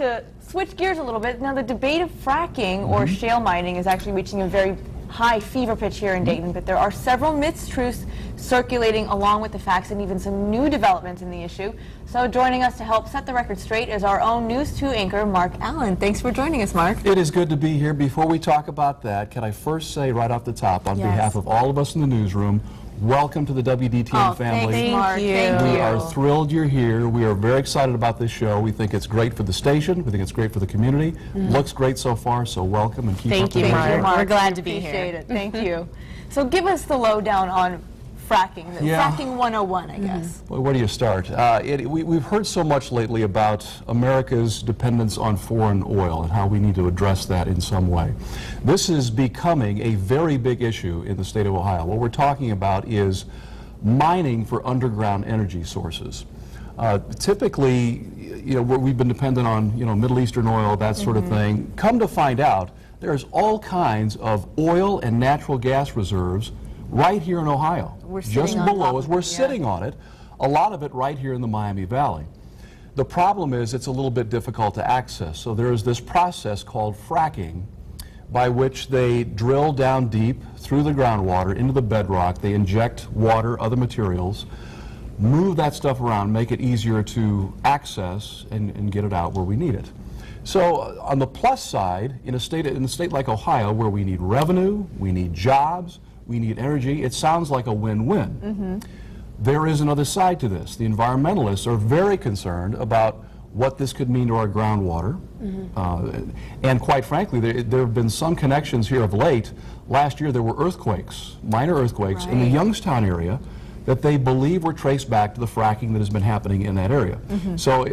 to switch gears a little bit, now the debate of fracking or shale mining is actually reaching a very high fever pitch here in Dayton, but there are several myths, truths circulating along with the facts and even some new developments in the issue. So joining us to help set the record straight is our own News 2 anchor, Mark Allan. Thanks for joining us, Mark. It is good to be here. Before we talk about that, can I first say right off the top, on behalf of all of us in the newsroom, welcome to the WDTN family. Thanks, Mark. Thank you. Thank you. We are thrilled you're here. We are very excited about this show. We think it's great for the station. We think it's great for the community. Looks great so far, so welcome and keep up the good Thank you, work. Mark. We're glad to be Appreciate here. it. Thank you. So give us the lowdown on fracking, fracking 101, I guess. Well, where do you start? We've heard so much lately about America's dependence on foreign oil and how we need to address that in some way. This is becoming a very big issue in the state of Ohio. What we're talking about is mining for underground energy sources. Typically, we've been dependent on, Middle Eastern oil, that sort of thing. Come to find out, there's all kinds of oil and natural gas reserves right here in Ohio. Just below us. We're sitting on it, a lot of it right here in the Miami Valley. The problem is it's a little bit difficult to access. So there's this process called fracking by which they drill down deep through the groundwater into the bedrock. They inject water, other materials, move that stuff around, make it easier to access and get it out where we need it. So on the plus side, in a state like Ohio, where we need revenue, we need jobs, we need energy, it sounds like a win-win. There is another side to this. The environmentalists are very concerned about what this could mean to our groundwater. And quite frankly, there have been some connections here of late. Last year there were earthquakes, minor earthquakes, in the Youngstown area that they believe were traced back to the fracking that has been happening in that area. So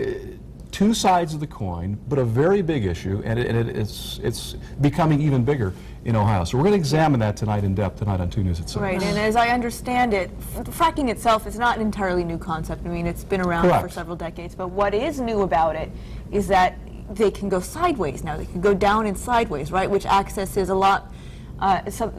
two sides of the coin, but a very big issue, and it's becoming even bigger in Ohio. So we're going to examine that tonight in depth tonight on 2 News at 7. Right, and as I understand it, fracking itself is not an entirely new concept. I mean, it's been around for several decades, but what is new about it is that they can go sideways now. They can go down and sideways, right, which accesses a lot, some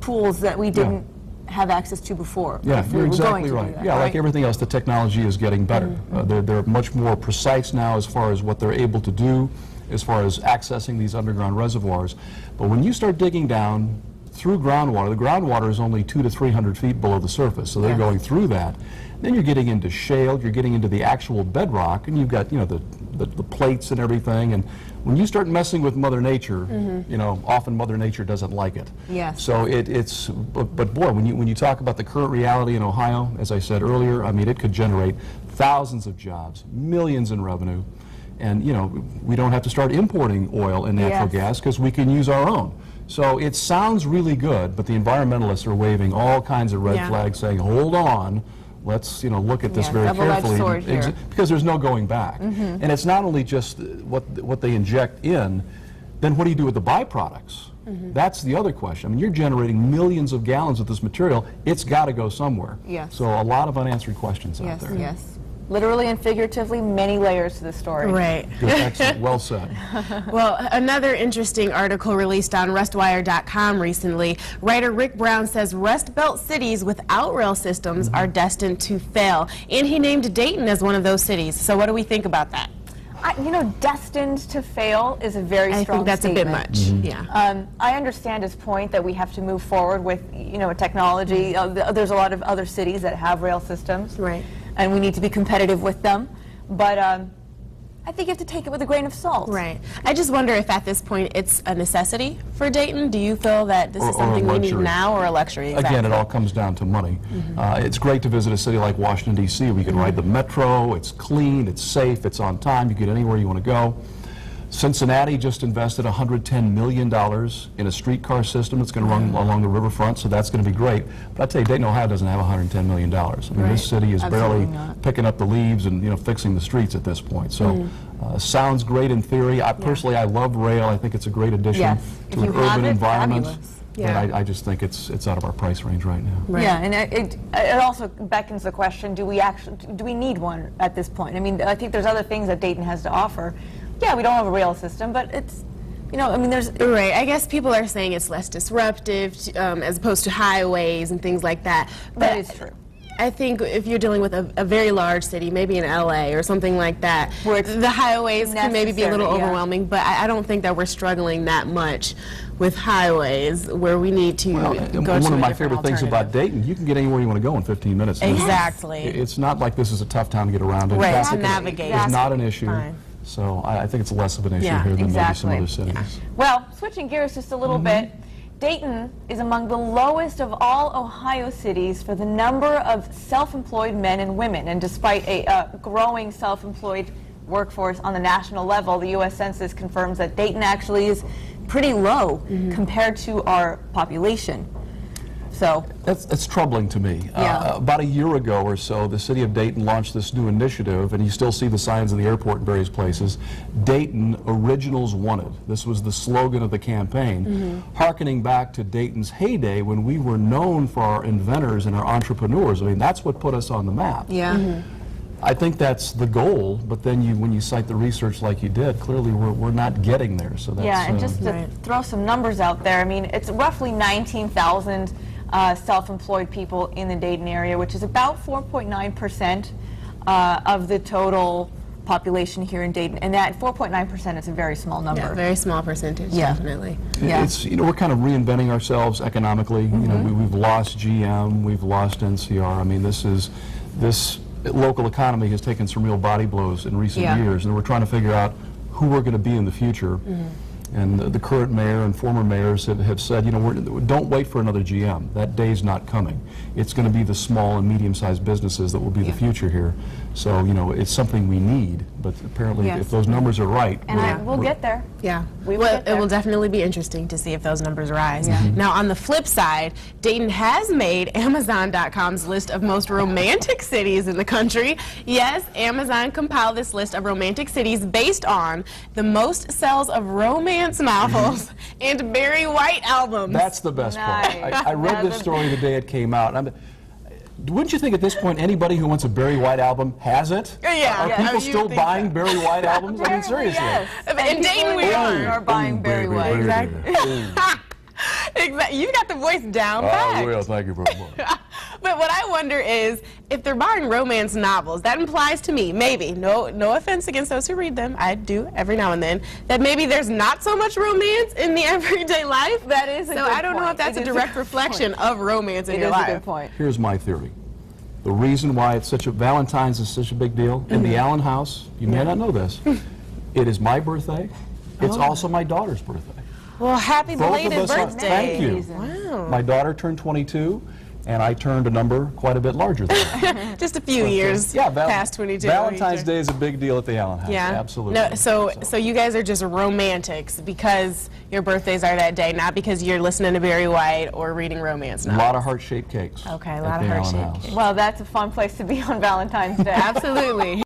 pools that we didn't have access to before. Yeah, you're exactly right. Yeah, like everything else, the technology is getting better. They're much more precise now as far as what they're able to do, as far as accessing these underground reservoirs. But when you start digging down through groundwater, the groundwater is only 200 to 300 feet below the surface, so they're going through that. Then you're getting into shale, you're getting into the actual bedrock, and you've got, the plates and everything. And when you start messing with Mother Nature, often Mother Nature doesn't like it. Yes. So but boy, when you talk about the current reality in Ohio, as I said earlier, I mean, it could generate thousands of jobs, millions in revenue. And, we don't have to start importing oil and natural gas because we can use our own. So it sounds really good, but the environmentalists are waving all kinds of red flags saying, hold on, let's look at this very carefully, because there's no going back. And it's not only just what they inject in, then what do you do with the byproducts? That's the other question. I mean, you're generating millions of gallons of this material. It's got to go somewhere. So a lot of unanswered questions out there. Yes. Literally and figuratively, many layers to the story. Right. Good, excellent. Well said. Well, another interesting article released on rustwire.com recently, writer Rick Brown says Rust Belt cities without rail systems are destined to fail. And he named Dayton as one of those cities. So what do we think about that? Destined to fail is a very strong I think that's statement. a bit much. I understand his point that we have to move forward with, technology. There's a lot of other cities that have rail systems. Right. And we need to be competitive with them. But I think you have to take it with a grain of salt. Right. I just wonder if at this point it's a necessity for Dayton. Do you feel that this is something we need now or a luxury? Exactly. Again, it all comes down to money. It's great to visit a city like Washington, D.C. We can ride the metro. It's clean, it's safe, it's on time. You get anywhere you want to go. Cincinnati just invested $110 million in a streetcar system that's going to run along the riverfront, so that's going to be great. But I tell you, Dayton, Ohio doesn't have $110 million. I mean, this city is barely picking up the leaves and fixing the streets at this point. So, sounds great in theory. Personally, I love rail. I think it's a great addition to an urban environment. But I just think it's out of our price range right now. Yeah, and it also beckons the question: do we need one at this point? I mean, I think there's other things that Dayton has to offer. Yeah, we don't have a rail system, but it's, there's... Right, I guess people are saying it's less disruptive as opposed to highways and things like that. That is true. I think if you're dealing with a very large city, maybe in LA or something like that, Where it's the highways can maybe be a little necessary, yeah. overwhelming, but I don't think that we're struggling that much with highways where we need to Well, go and to one a of my different favorite things about alternative. Dayton, you can get anywhere you want to go in 15 minutes. Exactly. It's not like this is a tough town to get around in. Right, Traffic to navigate. is not an issue. Fine. So I think it's less of an issue Yeah, here than exactly. maybe some other cities. Well, switching gears just a little bit, Dayton is among the lowest of all Ohio cities for the number of self-employed men and women. And despite a growing self-employed workforce on the national level, the U.S. Census confirms that Dayton actually is pretty low compared to our population. So That's troubling to me. Yeah. About a year ago or so, the city of Dayton launched this new initiative, and you still see the signs of the airport in various places. Dayton Originals Wanted. This was the slogan of the campaign, hearkening back to Dayton's heyday when we were known for our inventors and our entrepreneurs. I mean, that's what put us on the map. Yeah. I think that's the goal, but then when you cite the research like you did, clearly we're not getting there. So that's, yeah, and just to Right. throw some numbers out there, I mean, it's roughly 19,000 self-employed people in the Dayton area, which is about 4.9% of the total population here in Dayton. And that 4.9% is a very small number. Yeah, very small percentage, definitely. Yeah. It's, we're kind of reinventing ourselves economically. You know, we've lost GM, we've lost NCR. I mean, this local economy has taken some real body blows in recent Yeah. years, and we're trying to figure out who we're going to be in the future. And the current mayor and former mayors have said, you know, don't wait for another GM. That day's not coming. It's going to be the small and medium-sized businesses that will be the future here. So, you know, it's something we need, but apparently Yes. if those numbers are right, And we'll get there. Yeah, We will well, get it there. will definitely be interesting to see if those numbers rise. Now, on the flip side, Dayton has made Amazon.com's list of most romantic cities in the country. Yes, Amazon compiled this list of romantic cities based on the most sales of romance novels and Barry White albums. That's the best Nice. part. I read That's this a- story the day it came out. Wouldn't you think at this point anybody who wants a Barry White album has it? Yeah. Are Yeah. people You still would think buying so. Barry White albums? I mean, Apparently, seriously. yes. In And Dayton people we in are. Dayton are buying Barry White. Exactly. Exactly. You got the voice down pat. Thank you very much. But what I wonder is, if they're buying romance novels, that implies to me, maybe, no offense against those who read them, I do every now and then, that maybe there's not so much romance in the everyday life. That is a So good I don't know point. if that's It a is a direct good reflection of romance in It your is life. a good point. Here's my theory. The reason why it's such a Valentine's is such a big deal in the Allen house, you may not know this, it is my birthday. It's also my daughter's birthday. Well, happy Both of belated us are- birthday. Thank you. Wow. My daughter turned 22, and I turned a number quite a bit larger than that. Just a few years past 22. Valentine's Day is a big deal at the Allen house. Yeah, Absolutely. No, so you guys are just romantics because your birthdays are that day, not because you're listening to Barry White or reading romance A novels. lot of heart-shaped cakes. Okay, a at lot the of Allen heart-shaped house. cakes. Well, that's a fun place to be on Valentine's Day. Absolutely.